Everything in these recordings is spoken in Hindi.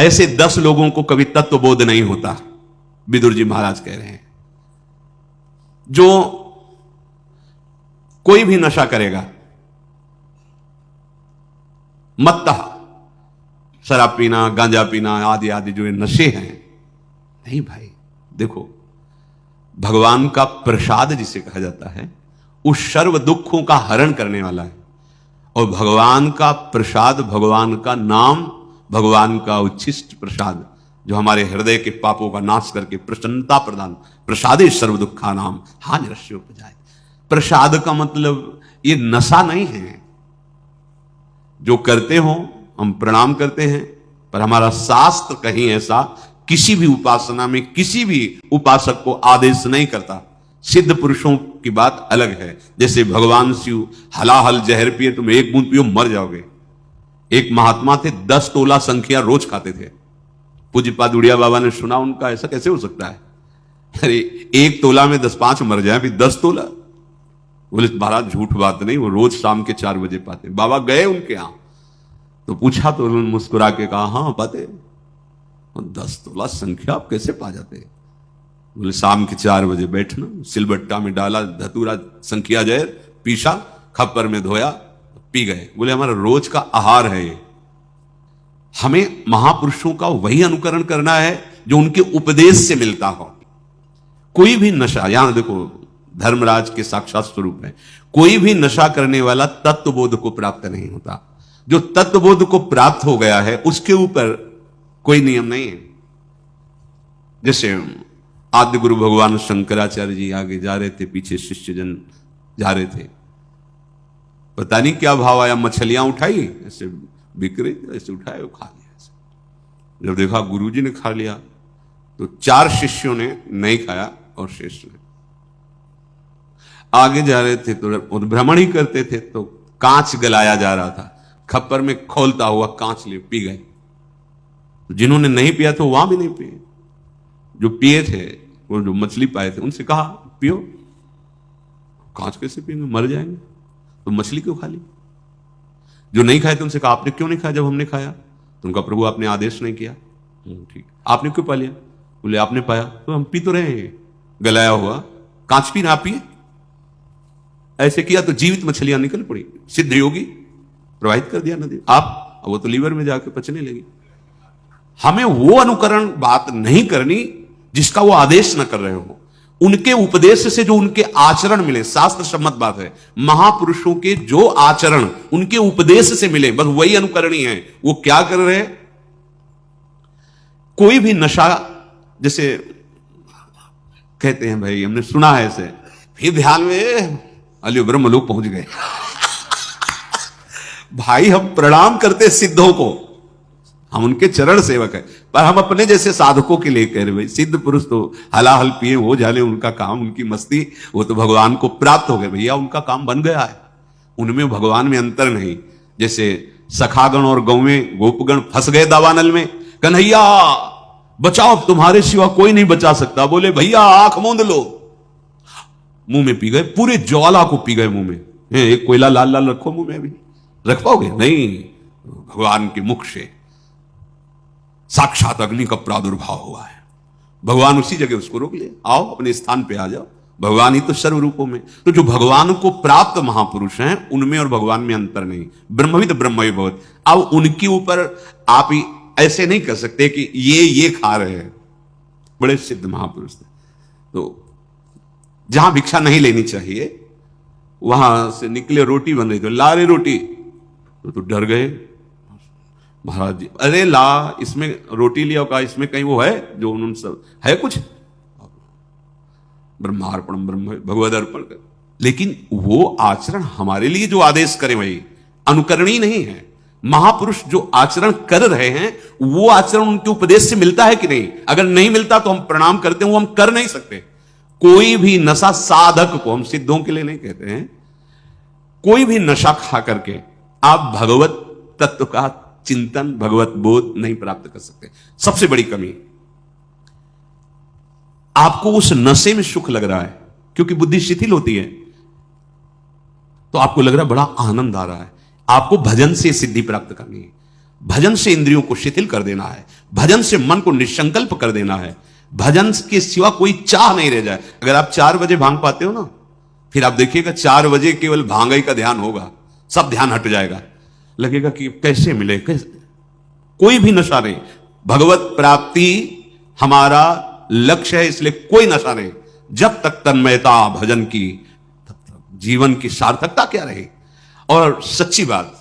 ऐसे 10 लोगों को कभी तत्वबोध नहीं होता। विदुर जी महाराज कह रहे हैं, जो कोई भी नशा करेगा, मत्तः, शराब पीना, गांजा पीना आदि आदि जो ये नशे हैं, नहीं भाई, देखो भगवान का प्रसाद जिसे कहा जाता है, उस सर्व दुखों का हरण करने वाला है। और भगवान का प्रसाद, भगवान का नाम, भगवान का उच्छिष्ट प्रसाद, जो हमारे हृदय के पापों का नाश करके प्रसन्नता प्रदान, प्रसादे सर्व दुखा नाम हा निरस्योपजायते। प्रसाद का मतलब ये नशा नहीं है। जो करते हो हम प्रणाम करते हैं, पर हमारा शास्त्र कहीं ऐसा किसी भी उपासना में किसी भी उपासक को आदेश नहीं करता। सिद्ध पुरुषों की बात अलग है। जैसे भगवान शिव हलाहल जहर पिए, तुम एक बूंद पियो मर जाओगे। एक महात्मा थे, 10 तोला संख्या रोज खाते थे। पूज्यपाद उड़िया बाबा ने सुना उनका, ऐसा कैसे हो सकता है? अरे 1 तोला में 10-5 मर जाए, फिर 10 तोला। बोले महाराज झूठ बात नहीं, वो रोज शाम के 4 बजे पाते। बाबा गए उनके यहां तो पूछा, तो उन्होंने मुस्कुरा के कहा, हाँ पाते। 10 तोला संख्या आप कैसे पा जाते? बोले शाम के 4 बजे बैठना, सिलबट्टा में डाला धतूरा संख्या जहर, पीसा, खप्पर में धोया, पी गए। बोले हमारा रोज का आहार है ये। हमें महापुरुषों का वही अनुकरण करना है जो उनके उपदेश से मिलता हो। कोई भी नशा, यहां देखो धर्मराज के साक्षात स्वरूप है, कोई भी नशा करने वाला तत्वबोध को प्राप्त नहीं होता। जो तत्वबोध को प्राप्त हो गया है उसके ऊपर कोई नियम नहीं है। जैसे आद्य गुरु भगवान शंकराचार्य जी आगे जा रहे थे, पीछे शिष्यजन जा रहे थे, पता नहीं क्या भाव आया, मछलियां उठाई, ऐसे बिक रही थी, ऐसे उठाए खा लिया। ऐसे जब देखा गुरुजी ने खा लिया तो 4 शिष्यों ने नहीं खाया और शेष ने। आगे जा रहे थे तो भ्रमण ही करते थे, तो कांच गलाया जा रहा था, खप्पर में खोलता हुआ कांच ले पी गए। तो जिन्होंने नहीं पिया तो वहां भी नहीं पिए। जो पिए थे, वो जो मछली पाए थे, उनसे कहा पियो। कांच कैसे पिएंगे, मर जाएंगे, तो मछली क्यों खा ली? जो नहीं खाए थे उनसे कहा आपने क्यों नहीं खाया जब हमने खाया? तो उनका प्रभु आपने आदेश नहीं किया। ठीक, आपने क्यों पा लिया? बोले आपने पाया, तो हम पी तो रहे हैं, गलाया हुआ कांच पी ना पिए। ऐसे किया तो जीवित मछलियां निकल पड़ी, सिद्ध योगी प्रवाहित कर दिया नदी। आप वो तो लीवर में जाके पचने लगी। हमें वो अनुकरण बात नहीं करनी जिसका वो आदेश न कर रहे हो। उनके उपदेश से जो उनके आचरण मिले, शास्त्र सम्मत बात है, महापुरुषों के जो आचरण उनके उपदेश से मिले, बस वही अनुकरणीय है। वो क्या कर रहे हैं? कोई भी नशा, जैसे कहते हैं भाई, हमने सुना है ऐसे, फिर ध्यान में अलियो ब्रह्मलोक पहुंच गए। भाई हम प्रणाम करते सिद्धों को, हम उनके चरण सेवक है, पर हम अपने जैसे साधकों के लिए कह रहे भाई सिद्ध पुरुष तो हलाहल पिए, वो जाने उनका काम, उनकी मस्ती, वो तो भगवान को प्राप्त हो गए। भैया उनका काम बन गया है, उनमें भगवान में अंतर नहीं। जैसे सखागण और गौवें गोपगण फंस गए दावानल में, कन्हैया बचाओ, तुम्हारे सिवा कोई नहीं बचा सकता। बोले भैया आंख मूंद लो, मुंह में पी गए, पूरे ज्वाला को पी गए मुंह में। एक कोयला लाल लाल रखो मुंह में, अभी रख पाओगे? नहीं, भगवान के मुख से साक्षात अग्नि का प्रादुर्भाव हुआ है। भगवान उसी जगह उसको रोक ले, आओ अपने स्थान पे आ जाओ, भगवान ही तो सर्व रूपों में। तो जो भगवान को प्राप्त महापुरुष हैं, उनमें और भगवान में अंतर नहीं। ब्रह्मविद ब्रह्मवि भवति। अब उनके ऊपर आप ही ऐसे नहीं कर सकते कि ये खा रहे हैं। बड़े सिद्ध महापुरुष थे, तो जहां भिक्षा नहीं लेनी चाहिए वहां से निकले, रोटी बन रही थी, ला रहे रोटी, तो डर गए महाराज जी, अरे ला, इसमें रोटी लिया होगा, इसमें कहीं वो है जो उन्होंने सब है कुछ, ब्रह्मार्पण ब्रह्म भगवद अर्पण कर। लेकिन वो आचरण हमारे लिए जो आदेश करें वही अनुकरणीय नहीं है। महापुरुष जो आचरण कर रहे हैं वो आचरण उनके उपदेश से मिलता है कि नहीं? अगर नहीं मिलता तो हम प्रणाम करते हैं, वो हम कर नहीं सकते। कोई भी नशा साधक को, हम सिद्धों के लिए नहीं कहते हैं, कोई भी नशा खा करके आप भगवत तत्व का चिंतन, भगवत बोध नहीं प्राप्त कर सकते। सबसे बड़ी कमी, आपको उस नशे में सुख लग रहा है क्योंकि बुद्धि शिथिल होती है, तो आपको लग रहा है बड़ा आनंद आ रहा है। आपको भजन से सिद्धि प्राप्त करनी है, भजन से इंद्रियों को शिथिल कर देना है, भजन से मन को निसंकल्प कर देना है। भजन के सिवा कोई चाह नहीं रह जाए। अगर आप 4 बजे भांग पाते हो ना, फिर आप देखिएगा 4 बजे केवल भांग ही का ध्यान होगा, सब ध्यान हट जाएगा, लगेगा कि कैसे मिले, कैसे। कोई भी नशा नहीं, भगवत प्राप्ति हमारा लक्ष्य है, इसलिए कोई नशा नहीं। जब तक तन्मयता भजन की, तब तक जीवन की सार्थकता क्या रहे। और सच्ची बात,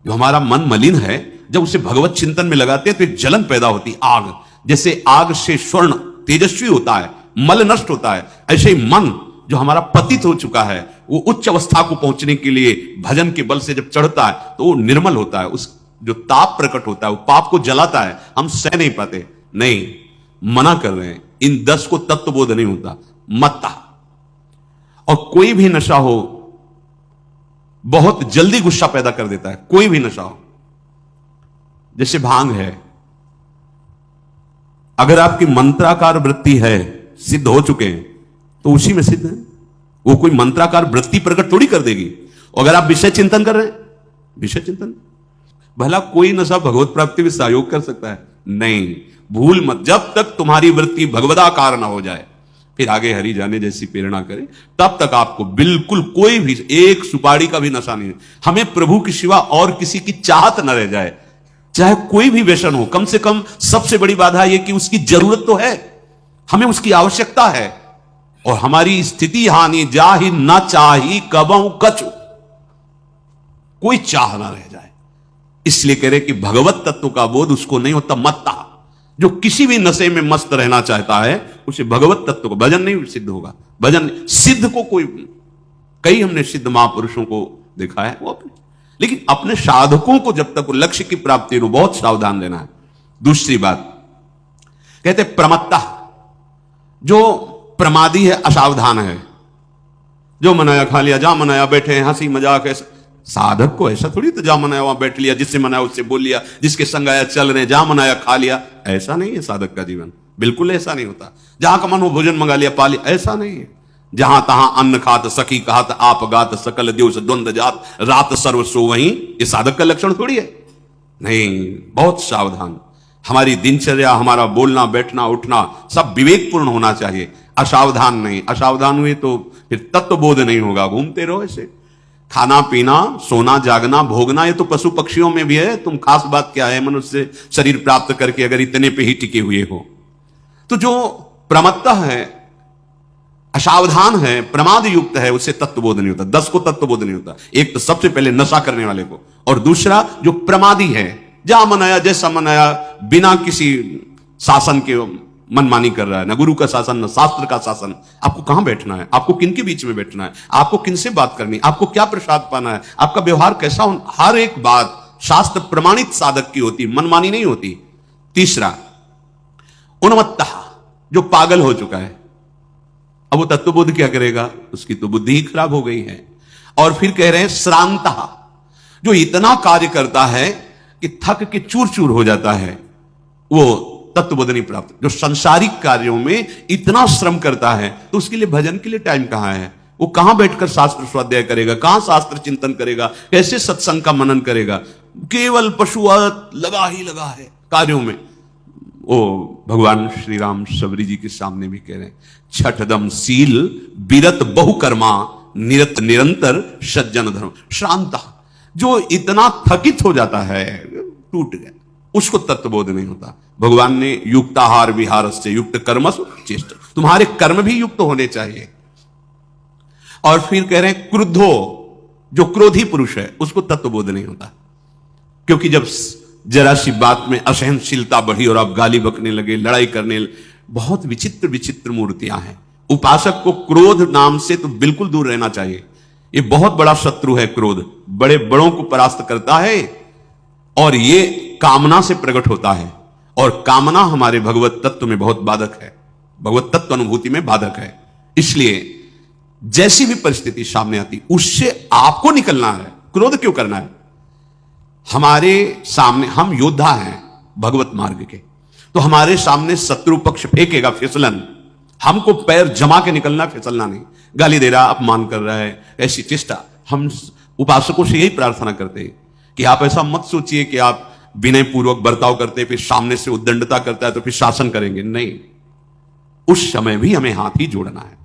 जो हमारा मन मलिन है, जब उसे भगवत चिंतन में लगाते हैं तो एक जलन पैदा होती, आग। जैसे आग से स्वर्ण तेजस्वी होता है, मल नष्ट होता है, ऐसे ही मन जो हमारा पतित हो चुका है, वो उच्च अवस्था को पहुंचने के लिए भजन के बल से जब चढ़ता है तो वो निर्मल होता है। उस जो ताप प्रकट होता है वो पाप को जलाता है, हम सह नहीं पाते। नहीं, मना कर रहे हैं, इन 10 को तत्वबोध नहीं होता, मत्ता। और कोई भी नशा हो बहुत जल्दी गुस्सा पैदा कर देता है, कोई भी नशा हो। जैसे भांग है, अगर आपकी मंत्राकार वृत्ति है, सिद्ध हो चुके हैं, तो उसी में सिद्ध है। वो कोई मंत्राकार वृत्ति प्रकट थोड़ी कर देगी। अगर आप विषय चिंतन कर रहे हैं, विषय चिंतन, भला कोई नशा भगवत प्राप्ति में सहयोग कर सकता है? नहीं, भूल मत। जब तक तुम्हारी वृत्ति भगवदाकार ना हो जाए, फिर आगे हरि जाने जैसी प्रेरणा करे, तब तक आपको बिल्कुल कोई भी एक सुपारी का भी नशा नहीं। हमें प्रभु के सिवा और किसी की चाहत न रह जाए, चाहे कोई भी व्यसन हो। कम से कम सबसे बड़ी बाधा यह कि उसकी जरूरत तो है, हमें उसकी आवश्यकता है। और हमारी स्थिति हानि जाहि न चाही कबहु कछु, कोई चाह ना रह जाए। इसलिए कह रहे कि भगवत तत्व का बोध उसको नहीं होता, मत्ता। जो किसी भी नशे में मस्त रहना चाहता है, उसे भगवत तत्व को, भजन नहीं सिद्ध होगा। भजन सिद्ध को कोई, कई हमने सिद्ध महापुरुषों को देखा है, वो अपने, लेकिन अपने साधकों को जब तक लक्ष्य की प्राप्ति हो, बहुत सावधान रहना है। दूसरी बात कहते प्रमत्ता, जो प्रमादी है, असावधान है, जो मनाया खा लिया, जहां मनाया बैठे हैं, हंसी मजाक है। साधक को ऐसा थोड़ी, तो जहां मनाया वहां बैठ लिया, जिससे मनाया उससे बोल लिया, जिसके संग आया चल रहे, जहां मनाया खा लिया। ऐसा नहीं है साधक का जीवन, बिल्कुल ऐसा नहीं होता। जहां का मन हो भोजन मंगा लिया, पा लिया, ऐसा नहीं है। जहां तहां अन्न खात सखी कहत आप गात सकल देव द्वंद जात रात सर्व सो वहीं, ये साधक का लक्षण थोड़ी है। नहीं, बहुत सावधान। हमारी दिनचर्या, हमारा बोलना बैठना उठना सब विवेकपूर्ण होना चाहिए, असावधान नहीं। असावधान हुए तो फिर तत्वबोध नहीं होगा, घूमते रहो ऐसे। खाना पीना, सोना जागना, भोगना, ये तो पशु पक्षियों में भी है। तुम खास बात क्या है मनुष्य शरीर प्राप्त करके अगर इतने पे ही टिके हुए हो। तो जो प्रमत्ता है, असावधान है, प्रमाद युक्त है, उससे तत्वबोध नहीं होता। 10 को तत्वबोध नहीं होता। एक तो सबसे पहले नशा करने वाले को, और दूसरा जो प्रमादी है, जहां मनाया जैसा मनाया, बिना किसी शासन के मनमानी कर रहा है, ना गुरु का शासन ना शास्त्र का शासन। आपको कहां बैठना है, आपको किन के बीच में बैठना है, आपको किनसे बात करनी, आपको क्या प्रसाद पाना है, आपका व्यवहार कैसा हो, हर एक बात शास्त्र प्रमाणित साधक की होती, मनमानी नहीं होती। तीसरा उन्मत्ता, जो पागल हो चुका है। अब वो तत्वबोध क्या करेगा, उसकी तो बुद्धि ही खराब हो गई है। और फिर कह रहे हैं श्रांता, जो इतना कार्य करता है कि थक के चूर चूर हो जाता है, वो तत्वबोध नहीं प्राप्त। जो संसारिक कार्यों में इतना श्रम करता है, तो उसके लिए भजन के लिए टाइम कहां है? वो कहां बैठकर शास्त्र स्वाध्याय करेगा, कहां शास्त्र चिंतन करेगा, कैसे सत्संग का मनन करेगा? केवल पशुवत लगा ही लगा है कार्यों में। ओ भगवान श्री राम सबरी जी के सामने भी कह रहे हैं, छठदम सील बिरत बहुकर्मा निरत निरंतर सज्जन धर्म। श्रांता, जो इतना थकित हो जाता है, टूट गया, उसको तत्वबोध नहीं होता। भगवान ने युक्ताहार विहार से युक्त कर्मसु चेष्ट, तुम्हारे कर्म भी युक्त होने चाहिए। और फिर कह रहे हैं क्रुद्धो, जो क्रोधी पुरुष है, उसको तत्वबोध नहीं होता। क्योंकि जब जरा सी बात में असहनशीलता बढ़ी और आप गाली बकने लगे, लड़ाई करने, बहुत विचित्र विचित्र मूर्तियां हैं। उपासक को क्रोध नाम से तो बिल्कुल दूर रहना चाहिए। ये बहुत बड़ा शत्रु है क्रोध, बड़े बड़ों को परास्त करता है, और ये कामना से प्रकट होता है। और कामना हमारे भगवत तत्व में बहुत बाधक है, भगवत तत्व अनुभूति में बाधक है। इसलिए जैसी भी परिस्थिति सामने आती, उससे आपको निकलना है। क्रोध क्यों करना है? हमारे सामने हम योद्धा हैं भगवत मार्ग के, तो हमारे सामने शत्रु पक्ष फेंकेगा फिसलन, हमको पैर जमा के निकलना, फिसलना नहीं। गाली दे रहा, अपमान कर रहा है, ऐसी चेष्टा। हम उपासकों से यही प्रार्थना करते हैं कि आप ऐसा मत सोचिए कि आप विनय पूर्वक बर्ताव करते फिर सामने से उद्दंडता करता है तो फिर शासन करेंगे, नहीं, उस समय भी हमें हाथ ही जोड़ना है।